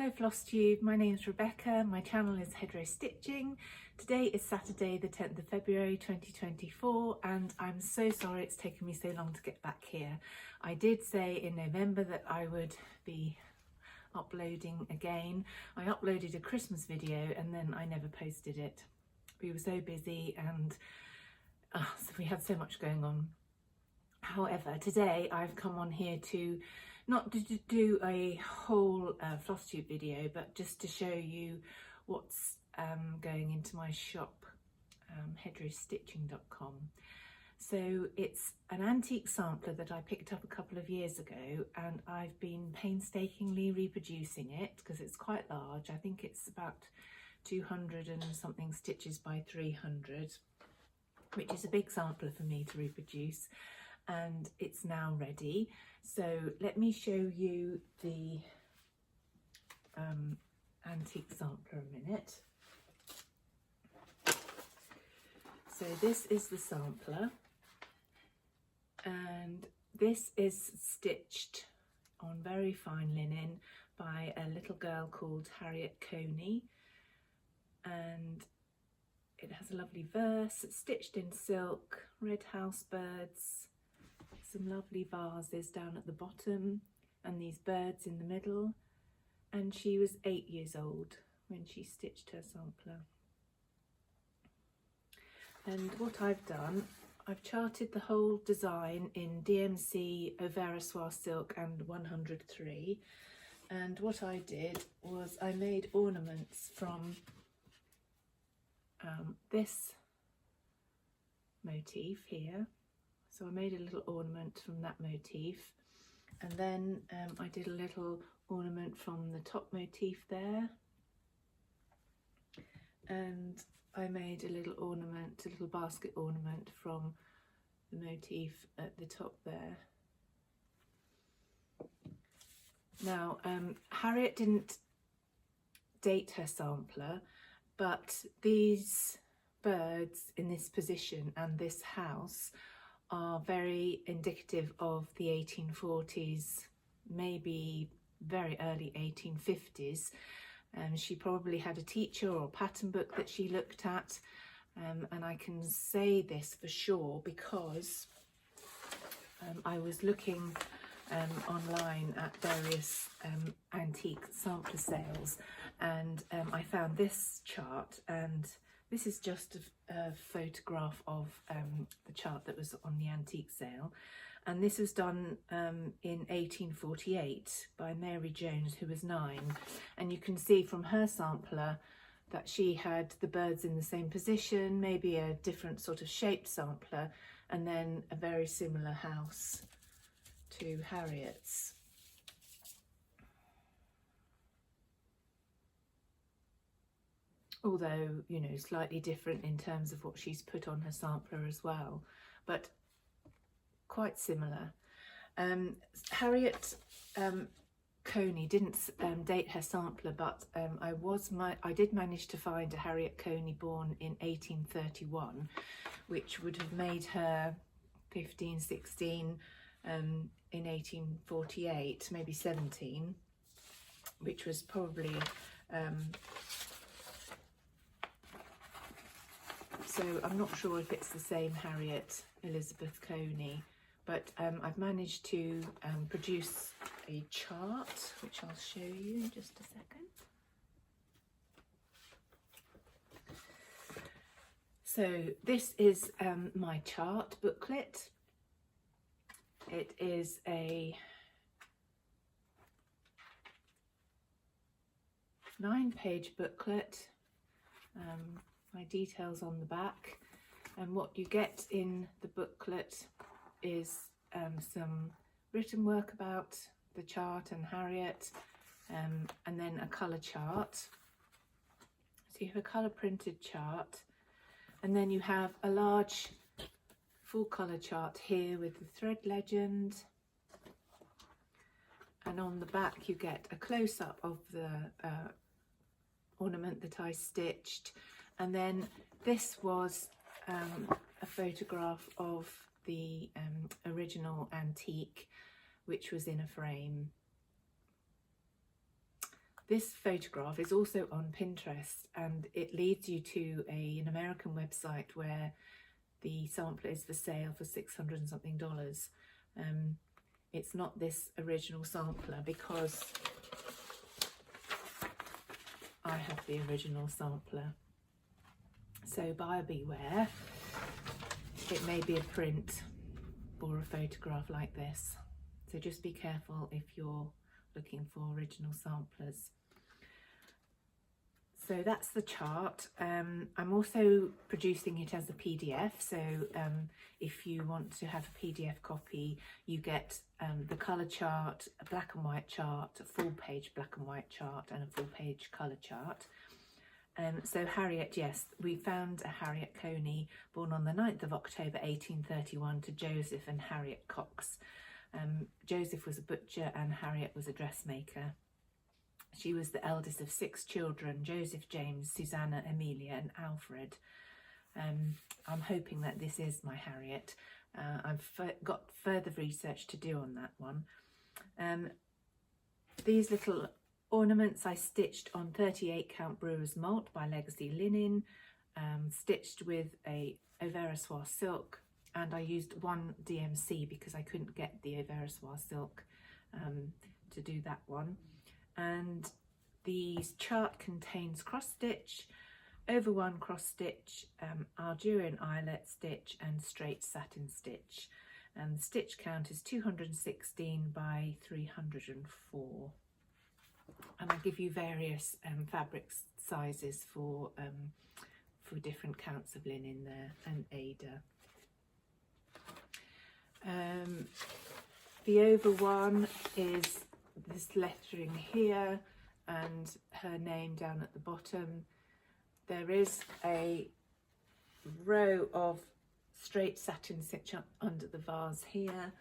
Hello FlossTube, my name is Rebecca, my channel is Hedgerow Stitching. Today is Saturday the 10th of February 2024 and I'm so sorry it's taken me so long to get back here. I did say in November that I would be uploading again. I uploaded a Christmas video and then I never posted it. We were so busy and so we had so much going on. However, today I've come on here to not to do a whole FlossTube video, but just to show you what's going into my shop, hedgerowstitching.com. So it's an antique sampler that I picked up a couple of years ago and I've been painstakingly reproducing it because it's quite large. I think it's about 200 and something stitches by 300, which is a big sampler for me to reproduce. And it's now ready. So let me show you the antique sampler a minute. So this is the sampler and this is stitched on very fine linen by a little girl called Harriet Cony, and it has a lovely verse. It's stitched in silk, red house birds, some lovely vases down at the bottom and these birds in the middle, and she was 8 years old when she stitched her sampler. And what I've done, I've charted the whole design in DMC, Overa Soie silk and 103, and what I did was I made ornaments from this motif here. So I made a little ornament from that motif, and then I did a little ornament from the top motif there, and I made a little ornament, a little basket ornament from the motif at the top there. Now Harriet didn't date her sampler, but these birds in this position and this house are very indicative of the 1840s, maybe very early 1850s. She probably had a teacher or a pattern book that she looked at, and I can say this for sure because I was looking online at various antique sampler sales, and I found this chart, and this is just a photograph of the chart that was on the antique sale, and this was done in 1848 by Mary Jones, who was 9, and you can see from her sampler that she had the birds in the same position, maybe a different sort of shaped sampler, and then a very similar house to Harriet's. Although, you know, slightly different in terms of what she's put on her sampler as well, but quite similar. Harriet Cony didn't date her sampler, but I did manage to find a Harriet Cony born in 1831, which would have made her 15, 16 in 1848, maybe 17, which was probably so I'm not sure if it's the same Harriet Elizabeth Cony, but I've managed to produce a chart, which I'll show you in just a second. So this is my chart booklet. It is a 9-page booklet. My details on the back, and what you get in the booklet is some written work about the chart and Harriet, and then a colour chart. So you have a colour printed chart, and then you have a large full colour chart here with the thread legend, and on the back you get a close-up of the ornament that I stitched. And then this was a photograph of the original antique, which was in a frame. This photograph is also on Pinterest, and it leads you to an American website where the sampler is for sale for $600 and something. It's not this original sampler because I have the original sampler. So buyer beware. It may be a print or a photograph like this. So just be careful if you're looking for original samplers. So that's the chart. I'm also producing it as a PDF. So if you want to have a PDF copy, you get the colour chart, a black and white chart, a full page black and white chart, and a full page colour chart. So Harriet, yes, we found a Harriet Cony, born on the 9th of October 1831 to Joseph and Harriet Cox. Joseph was a butcher and Harriet was a dressmaker. She was the eldest of 6 children: Joseph, James, Susanna, Amelia and Alfred. I'm hoping that this is my Harriet. I've got further research to do on that one. These little ornaments I stitched on 38 count brewer's malt by Legacy Linen, stitched with a Auvera Soie silk, and I used one DMC because I couldn't get the Auvera Soie silk to do that one. And the chart contains cross stitch, over one cross stitch, Algerian eyelet stitch and straight satin stitch. And the stitch count is 216 by 304. And I give you various fabric sizes for different counts of linen there, and Ada. The over one is this lettering here and her name down at the bottom. There is a row of straight satin stitch up under the vase here,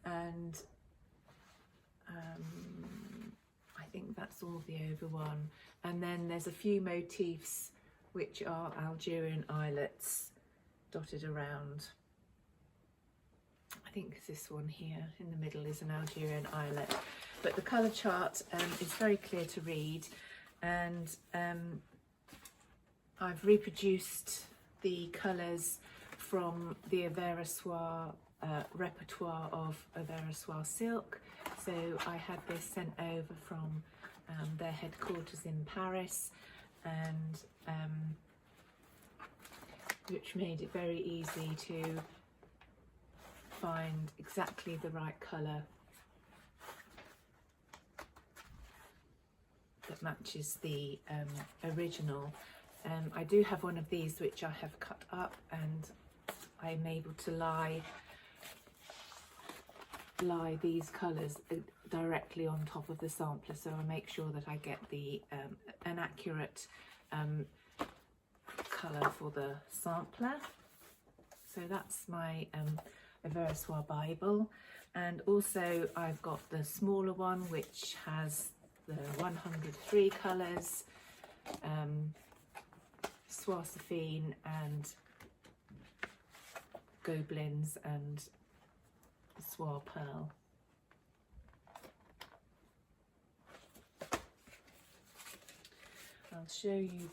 and I think that's all the over one. And then there's a few motifs which are Algerian eyelets dotted around. I think this one here in the middle is an Algerian eyelet. But the colour chart is very clear to read, and I've reproduced the colours from the Auvera Soie repertoire of Auvera Soie silk. So I had this sent over from their headquarters in Paris, and which made it very easy to find exactly the right colour that matches the original. I do have one of these which I have cut up, and I'm able to lie these colours directly on top of the sampler, so I make sure that I get the an accurate colour for the sampler. So that's my Auvera Soie Bible. And also I've got the smaller one which has the 103 colours, Soie Saphine and Gobelins and Soie Pearl. I'll show you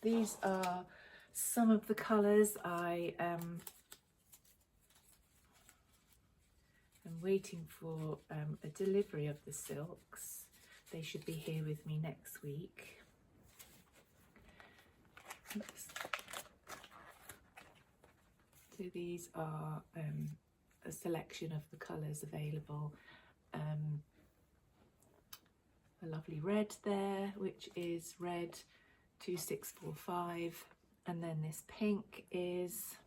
these are some of the colours. I am waiting for a delivery of the silks. They should be here with me next week. Oops. So these are a selection of the colours available. A lovely red there, which is red 2645, and then this pink is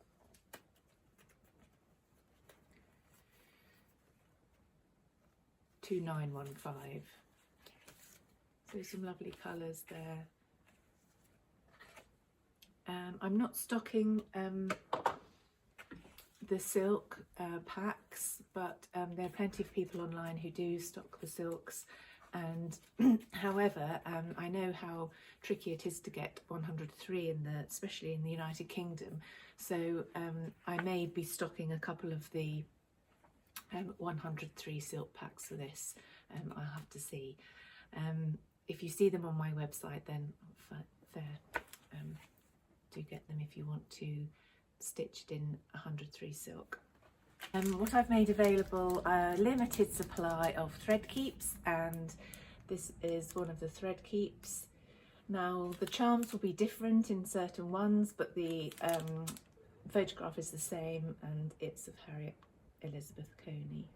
$2915. So some lovely colours there. I'm not stocking the silk packs, but there are plenty of people online who do stock the silks, and however I know how tricky it is to get 103 especially in the United Kingdom, so I may be stocking a couple of the 103 silk packs for this. I'll have to see. if you see them on my website, then do get them if you want to stitched in 103 silk. What I've made available, a limited supply of thread keeps, and this is one of the thread keeps. Now the charms will be different in certain ones, but the photograph is the same, and it's of Harriet Elizabeth Cony.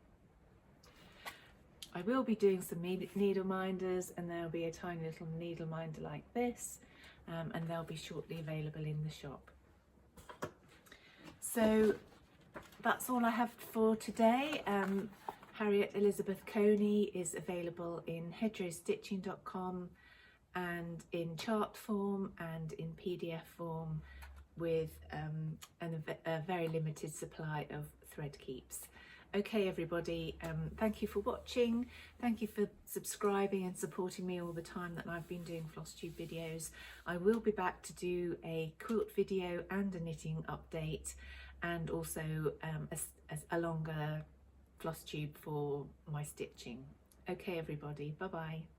I will be doing some needle minders, and there'll be a tiny little needle minder like this, and they'll be shortly available in the shop. So that's all I have for today. Harriet Elizabeth Cony is available in hedgerowstitching.com and in chart form and in PDF form, with a very limited supply of thread keeps. Okay everybody, thank you for watching, thank you for subscribing and supporting me all the time that I've been doing FlossTube videos. I will be back to do a quilt video and a knitting update, and also a longer FlossTube for my stitching. Okay everybody, bye bye.